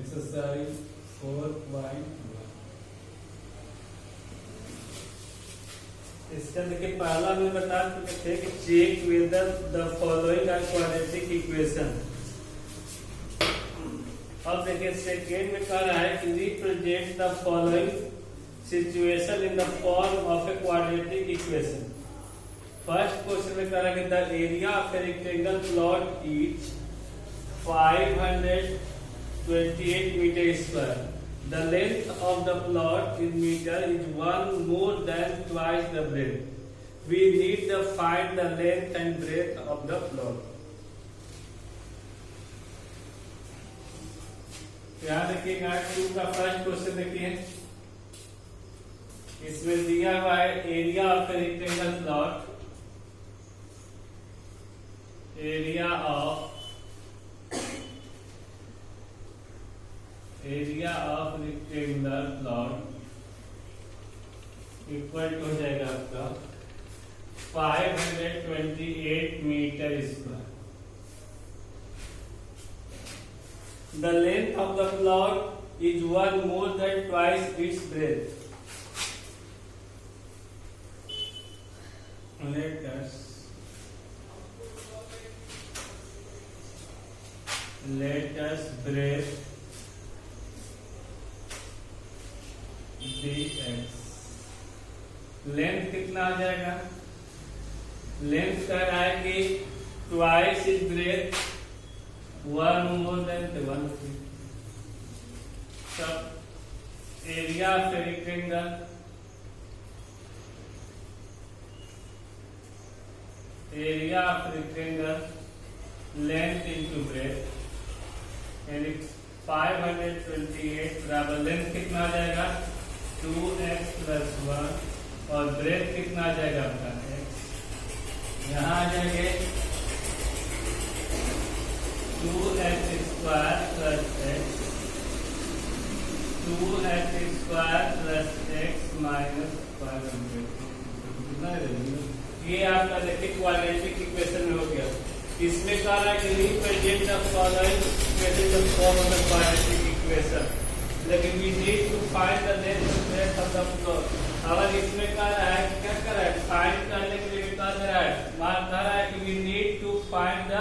Exercise 4.1। इसका देखिए पहला में बता चुके थे कि check whether the following are quadratic equation. अब देखिए सेकेंड में कह रहा है कि represent the following situation in the form of a quadratic equation. First question में कह रहा है कि the area of a rectangle plot is 528 metre square. The length of the plot in meter is one more than twice the breadth. We need to find the length and breadth of the plot. यहाँ देखिएगा 2 का first question देखिए, इसमें दिया हुआ है area of rectangle plot, area of rectangular plot equal to हो जाएगा आपका 528 metre square. The length of the plot is one more than twice its breadth. Let us break dx। Length कितना आ जाएगा? लेंथ कह रहा है कि twice is breadth, one more than 1। सब area of rectangle length into breadth, यानी 528 बराबर लेंथ कितना आ जाएगा 2x + 1 और ब्रेथ कितना आ जाएगा आपका x। यहाँ आ जाएंगे 2x² + x, 2x² + x -500। कितना रहेगा? ये आपका देखिए क्वाड्रेटिक इक्वेशन में हो गया। इसमें कह रहा है कि represent the following equation in the form of the quadratic equation, लेकिन we need to find the length and breadth of the plot. अगर इसमें कह रहा है क्या कर रहा है, फाइंड करने के लिए कह रहा है, मान कह रहा है कि we need to find the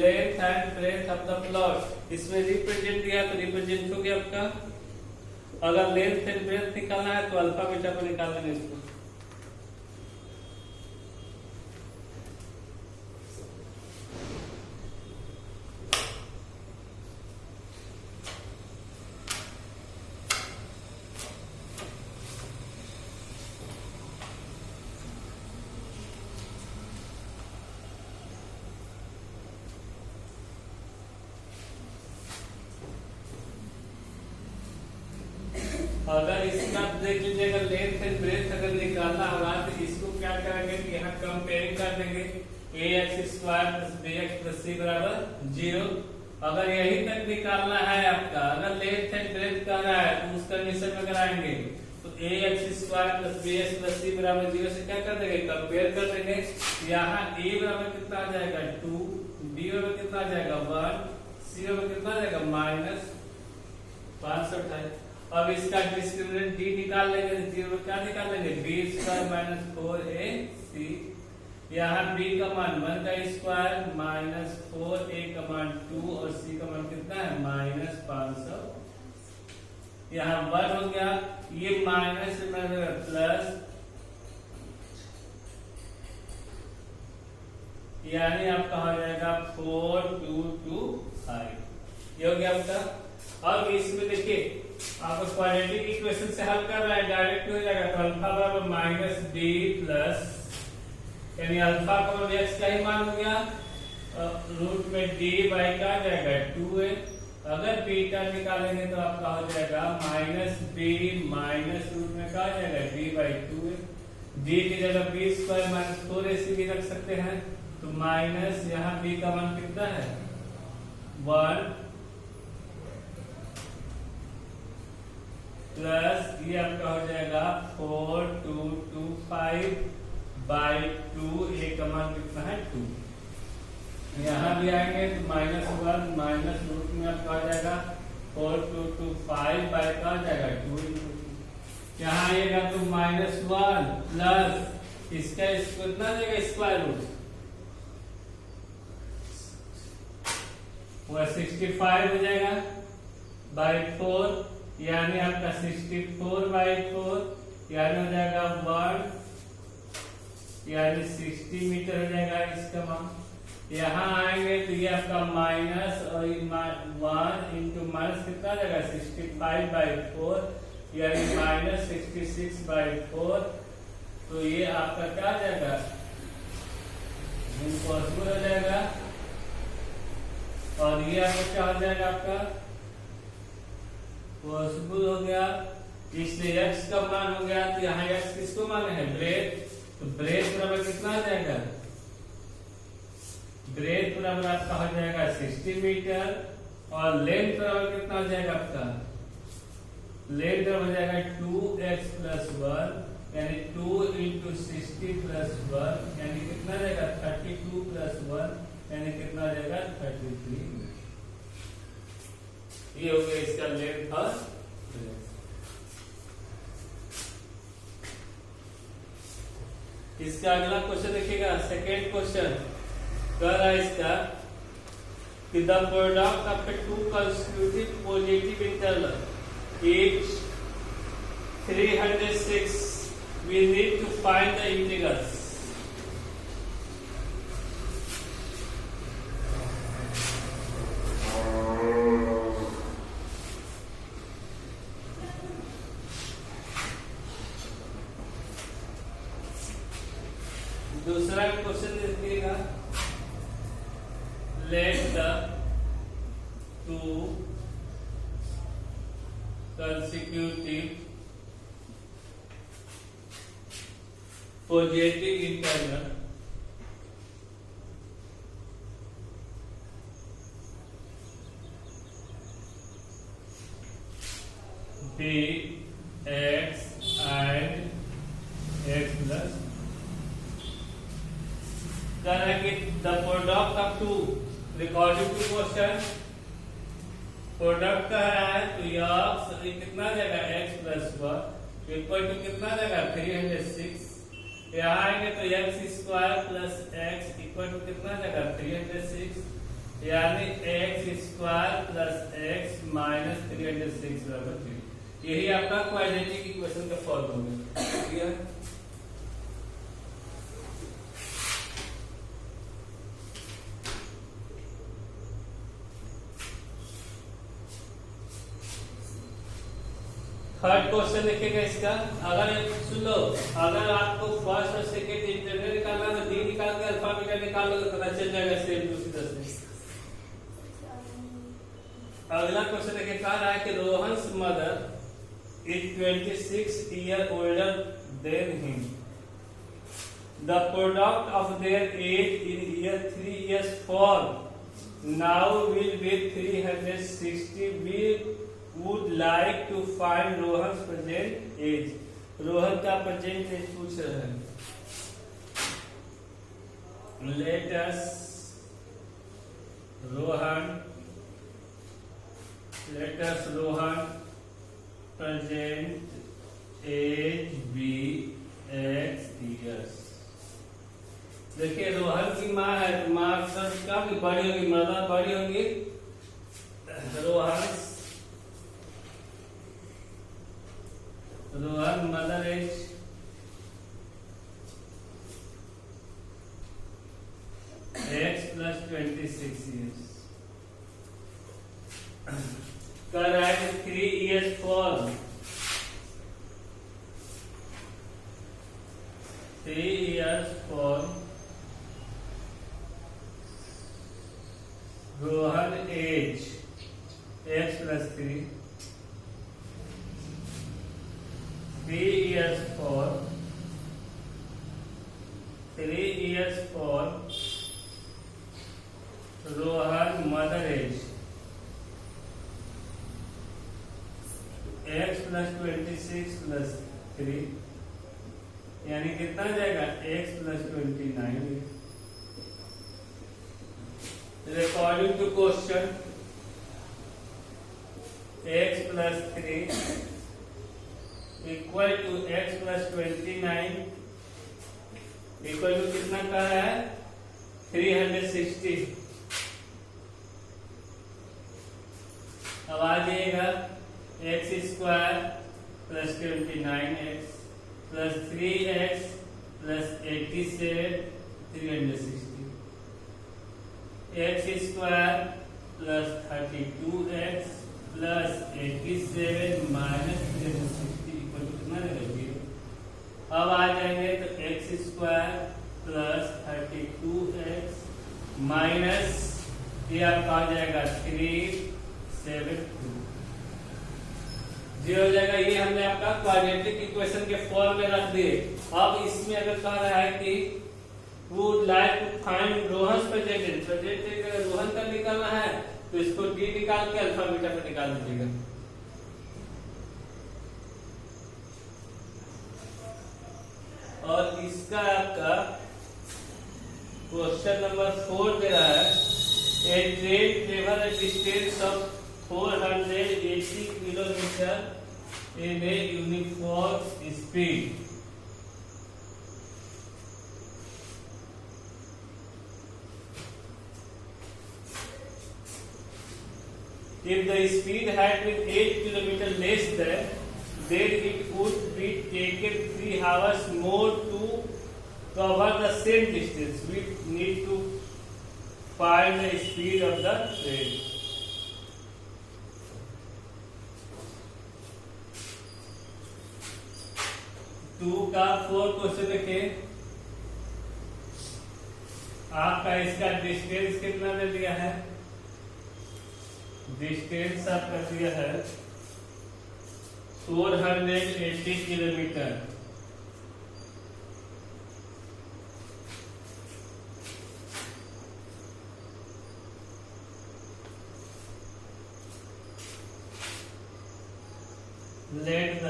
length and breadth of the plot. इसमें रिप्रेजेंट दिया तो रिप्रेजेंट हो गया आपका। अगर लेंथ एंड ब्रेथ निकालना है तो अल्फा बीटा को निकाल लेंगे इसको। अगर इसका देख लीजिएगा लेंथ एंड ब्रेथ अगर निकालना होगा तो इसको क्या करेंगे कि यहाँ कंपेयरिंग कर देंगे ax² + bx + c = 0। अगर यही तक निकालना है आपका, अगर लेंथ एंड ब्रेथ का रहा है तो उस कंडीशन में अगर आएंगे तो ax² + bx + c = 0 से क्या कर देंगे, कंपेयर कर देंगे। यहाँ a बराबर कितना आ जाएगा 2, b बराबर कितना आ जाएगा 1, c बराबर कितना आ जाएगा -528। अब इसका डिस्क्रिमिनेंट d निकाल लेंगे, 0 क्या निकाल लेंगे b² - 4ac। यहाँ b का मान 1 का स्क्वायर -4a का मान 2 और c का मान कितना है -500। यहाँ 1 हो गया, ये माइनस प्लस, यानी आपका हो जाएगा 4225। ये हो गया आपका। अब इसमें देखिए आपको क्वाड्रेटिक इक्वेशन से हल कर रहा है, डायरेक्ट हो जाएगा तो अल्फा बराबर -b प्लस, यानी अल्फा का x का ही मान हो गया, रूट में d बाई का आ जाएगा 2a। अगर बीटा निकालेंगे तो आपका हो जाएगा -b माइनस रूट में का आ जाएगा d/2a। d की जगह b² - 4ac भी रख सकते हैं, तो माइनस यहाँ b का मान कितना है 1 प्लस ये आपका हो जाएगा 4225/2, a का मान कितना है 2। यहाँ भी आएंगे तो -1 माइनस रूट में आपका आ जाएगा 4 2 2 5 बाय कहाँ जाएगा 2 इंटू 2 यहाँ आएगा तो -1 प्लस इसका कितना देगा स्क्वायर रूट वो 65 हो जाएगा बाय 4 यानी आपका 64 बाय 4 यानी हो जाएगा 1 यानी 60 मीटर हो जाएगा इसका मान। यहाँ आएंगे तो ये आपका माइनस और 1 इंटू माइनस कितना हो जाएगा 65 बाय 4 यानी -66 बाय 4। तो ये आपका क्या हो जाएगा इम्पॉसिबल हो जाएगा और ये आपका क्या हो जाएगा आपका पॉसिबल हो गया। इसलिए x का मान हो गया तो यहाँ x किसको माने है ब्रेथ, तो ब्रेथ बराबर कितना हो जाएगा ब्रेथ बराबर आपका हो जाएगा 60 मीटर और लेंथ बराबर कितना हो जाएगा आपका लेंथ हो जाएगा 2x + 1 यानी 2 × 60 + 1 यानी कितना जाएगा 32 + 1 यानी कितना आ जाएगा 33। ये हो गया इसका लेंथ और ब्रेथ। इसका अगला क्वेश्चन देखिएगा सेकेंड क्वेश्चन कर रहा है इसका कि the product of two consecutive positive interval is 306 we need to find the integrals। दूसरा क्वेश्चन देखिएगा let the two consecutive positive internal dx and x plus करेंगे the product of two recording to question product का है तो ये कितना जाएगा x + 1 equal to कितना जाएगा 306। यहाँ आएंगे तो x² + x इक्वल टू कितना जाएगा 306 यानी x² + x - 306 बराबर 3। यही आपका क्वाड्रेटिक इक्वेशन का फॉर्मूला है। थर्ड क्वेश्चन देखिएगा इसका अगर सुन लो अगर आपको फर्स्ट और सेकंड इंटरवल निकालना है तो डी निकाल के अल्फा बीटा निकाल लो तो पता चल जाएगा सेम दूसरी तरह से। अगला क्वेश्चन देखिए कह रहा है कि Rohan's mother is 26 year older than him the product of their age in year 3 years 4 now will be 360। We would like to find Rohan's present age। Rohan का प्रेजेंट एज पूछ रहे हैं। Let us Rohan present age be x years। देखिए रोहन की माँ है तो माँ काफी बड़ी होगी मदर बड़ी होगी Rohan mother age x + 26 years कर रहा है 3 years 4 3 years 4 Rohan age x + 3 3 years 4 Rohan mother age x + 26 + 3 यानी कितना जाएगा x + 29। According to question x plus 3 equal to x plus 29 equal to कितना का है 360। अब आ जाएगा x square plus 29x plus 3x plus 87 360 x square plus 32x plus 87 minus 360 equal to कितना रहेगा। अब आ जाएंगे तो x square plus 32x minus ये आपका आ जाएगा 372 हो जाएगा। ये हमने आपका क्वाड्रेटिक इक्वेशन के फॉर्म में रख दिए। अब इसमें अगर कह रहा है कि would like to find Rohan's presented अगर रोहन का निकालना है तो इसको डी निकाल के अल्फा बीटा पे निकाल दीजिएगा। और इसका आपका क्वेश्चन नंबर 4 दे रहा है a train travel a distance of 480 kilometre in a uniform speed. If the speed had been 8 kilometer less then it would be taken 3 hours more to cover the same distance. We need to find the speed of the train. Two का 4 question देखिए। आपका इसका distance कितना दे दिया है, distance आपका दिया है 480 kilometre. Let the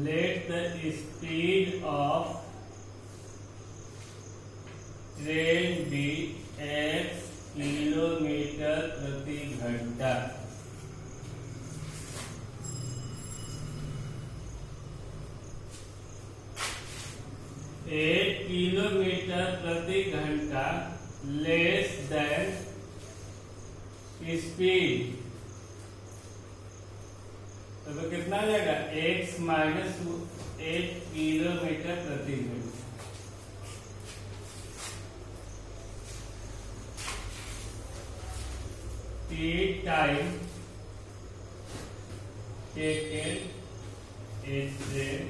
let the speed of train be x kilometre प्रति घंटा। एक किलोमीटर प्रति घंटा लेस देन स्पीड तो कितना आ जाएगा x माइनस 8 किलोमीटर प्रति घंटा। t टाइम टेकन ट्रेन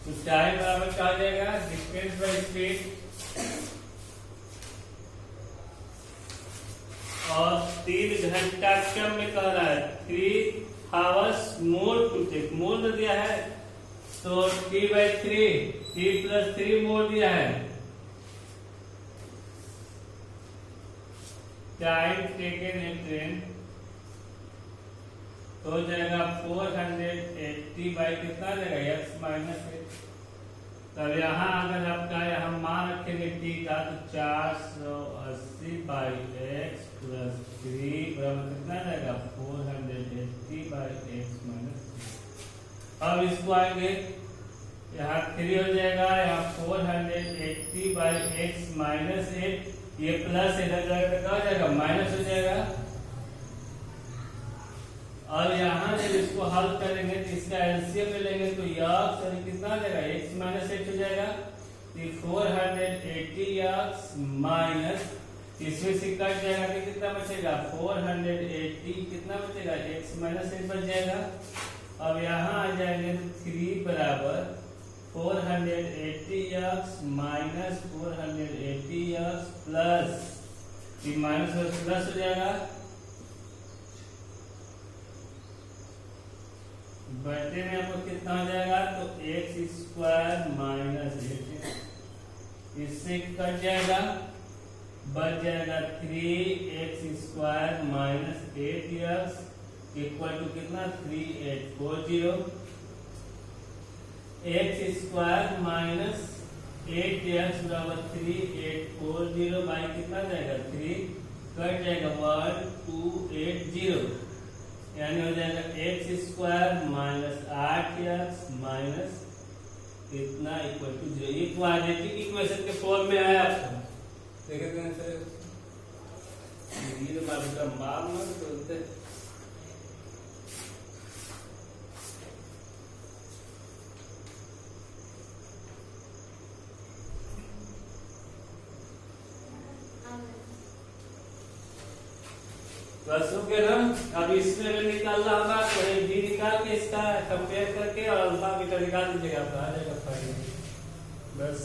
तो टाइम बराबर क्या आ जाएगा डिस्टेंस बाय स्पीड और 3 घंटा कम में कह रहा है 3 hours more to take मोल तो दिया है तो t/3 t+3 मोल दिया है। टाइम टेकन इन ट्रेन तो हो जाएगा 480 बाई कितना जाएगा x माइनस 8। तब यहाँ अगर आपका यहाँ मान रखेंगे t का तो 480 बाई x प्लस 3 बराबर कितना जाएगा 480 बाई x माइनस 3। अब इसको आएंगे यहाँ 3 हो जाएगा यहाँ 480 बाई x माइनस 8 ये प्लस इधर जाएगा क्या हो जाएगा माइनस हो जाएगा। और यहाँ जब इसको हल करेंगे तो इसका एलसीएम में लेंगे तो यह कितना आ जाएगा x माइनस 8 हो जाएगा। 480 x माइनस इसमें से कट जाएगा कि कितना बचेगा 480 कितना बचेगा x माइनस 8 बच जाएगा। अब यहाँ आ जाएंगे 3 बराबर 480 x minus 480 x plus minus plus हो जाएगा बटे में आपको कितना हो जाएगा तो x² माइनस 8 इससे कट जाएगा बच जाएगा 3x² minus 8x equal to कितना 3840 x² माइनस 8x बराबर 3840 बाई कितना जाएगा 3 कट जाएगा 1280 यानी हो जाएगा x² माइनस 8x माइनस इतना इक्वल टू 0। ये क्वाड्रेटिक इक्वेशन के फॉर्म में आया आपको देखे थे सर ये बात का माप मत बोलते बस हो गया ना। अब इसमें भी निकालना होगा तो भी निकाल के इसका कंपेयर करके और अल्फा बीटा निकाल दीजिएगा, आपका आ जाएगा फाइनल बस।